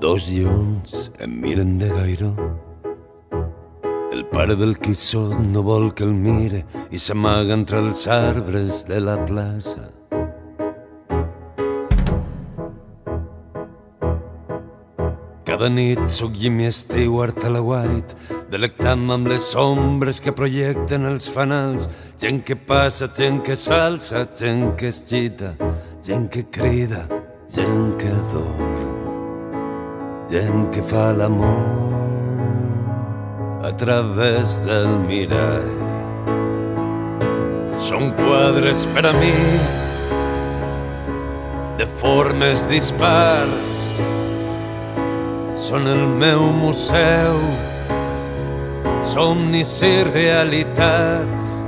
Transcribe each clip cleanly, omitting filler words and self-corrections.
Dos lleons em miren de gairó. El pare del Quixot no vol que el mire i s'amaga entre els arbres de la plaça. Cada nit sóc Jimmy Stewart a la White, delectant-me amb les ombres que projecten els fanals. Gent que passa, gent que s'alça, gent que es gita, gent que crida, gent que dorm, gent que fa l'amor a través del mirall. Són quadres per a mi de formes dispars, són el meu museu, somnis i realitats.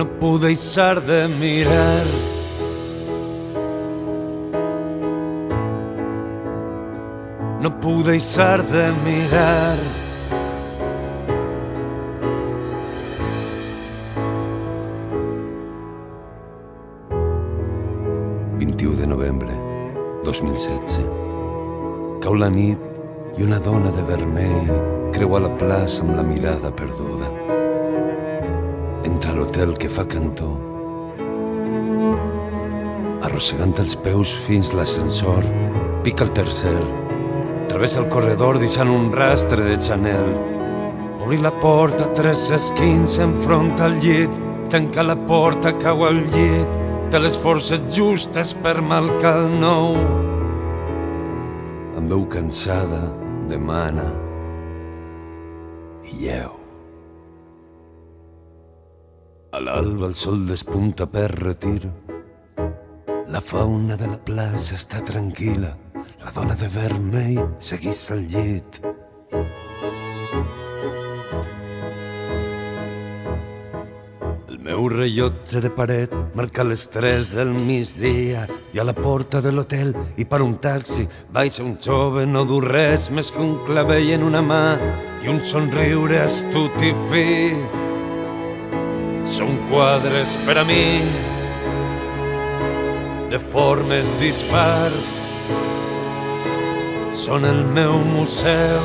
No puc deixar de mirar, no puc deixar de mirar. De novembre 2016. Cau la nit i una dona de vermell creua la plaça amb la mirada perduda. Entra a l'hotel que fa cantó, arrossegant els peus fins l'ascensor, pica el tercer, travessa el corredor deixant un rastre de Chanel. Obri la porta, 3 esquins enfronta al llit, tanca la porta, cau al llit, té les forces justes per malcar el nou. Amb veu cansada demana i lleu. A l'alba el sol despunta per retir. La fauna de la plaça està tranquil·la. La dona de vermell segueix al llit. El meu rellotge de paret marca les 3 del migdia i a la porta de l'hotel i per un taxi baixa un jove, no du res més que un clavell en una mà i un somriure astut i fi. Són quadres per a mi de formes dispars, són el meu museu,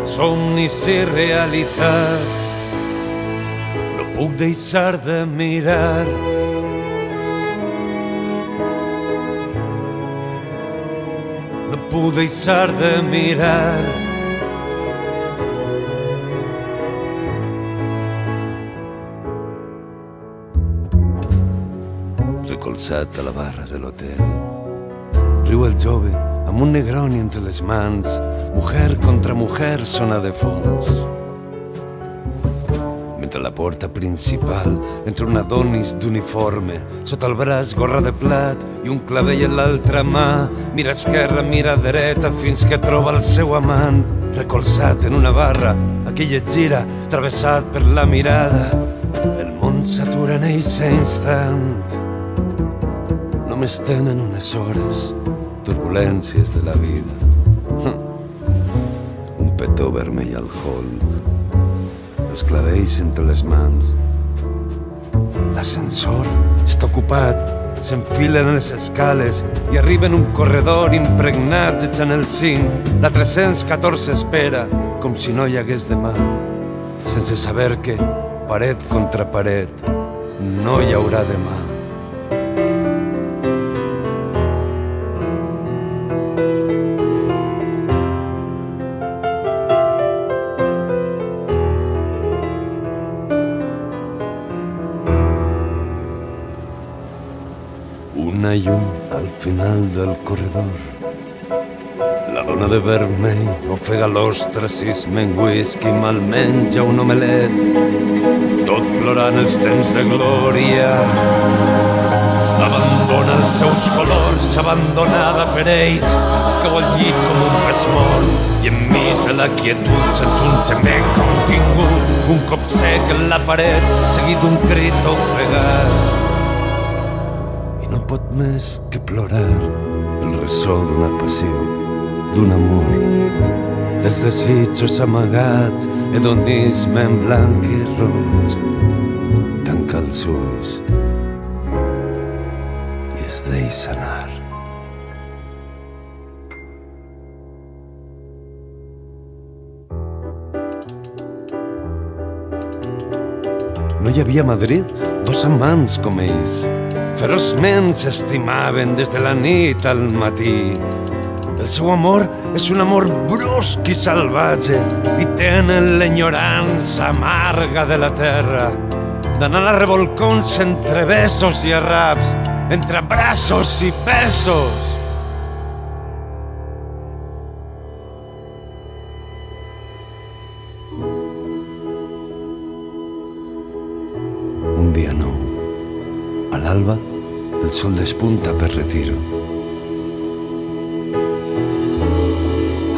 somnis i realitats. No puc deixar de mirar, no puc deixar de mirar. Recolzat a la barra de l'hotel, riu el jove amb un negroni entre les mans. Mujer contra mujer sona de fons. Mentre a la porta principal entra un Adonis d'uniforme, sota el braç gorra de plat i un clavell en l'altra mà. Mira esquerra, mira dreta fins que troba el seu amant. Recolzat en una barra, aquell et gira, travessat per la mirada. El món s'atura en eixe instant. Només tenen unes hores, turbulències de la vida. Un petó vermell al hall, els clavells entre les mans. L'ascensor està ocupat, s'enfilen a les escales i arriben un corredor impregnat de Chanel 5. La 314 espera, com si no hi hagués demà, sense saber que, paret contra paret, no hi haurà demà. Una llum al final del corredor. La dona de vermell ofega l'ostracisme en whisky, malmenja un omelet, tot plorant els temps de glòria. Abandona els seus colors, abandonada per ells, cau al llit com un pes mort i enmig de la quietud sent un gemec contingut, un cop sec en la paret seguit d'un crit ofegat. No pot més que plorar el ressò d'una passió, d'un amor, dels desitjos amagats, hedonisme en blanc i roig. Tanca els ulls i es deixa anar. hi havia a Madrid dos amants com ells. Feroçment s'estimaven des de la nit al matí. El seu amor és un amor brusc i salvatge i tenen l'enyorança amarga de la terra, d'anar a revolcons entre besos i arraps, entre abraços i besos. Un dia nou, a l'alba, el sol despunta per retiro.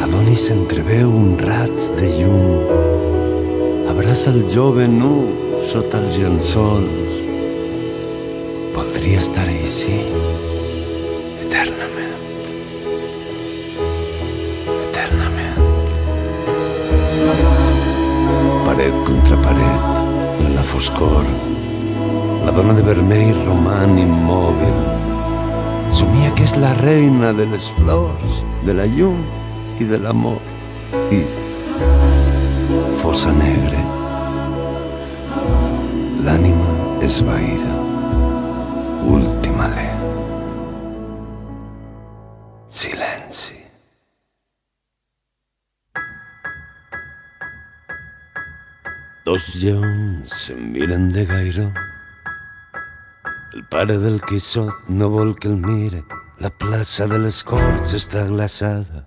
Adonis entreveu un raig de llum, abraça el jove nu sota els llençols. Voldria estar així eternament, eternament. Paret contra paret, en la foscor, la dona de vermell roman immòbil. Somia que és la reina de les flors, de la llum i de l'amor. I fossa negre, l'ànima esvaïda, últim alè. Silenci. Dos lleons se'n miren de gaire. El pare del Quixot no vol que el mire. La plaça de les Corts està glaçada.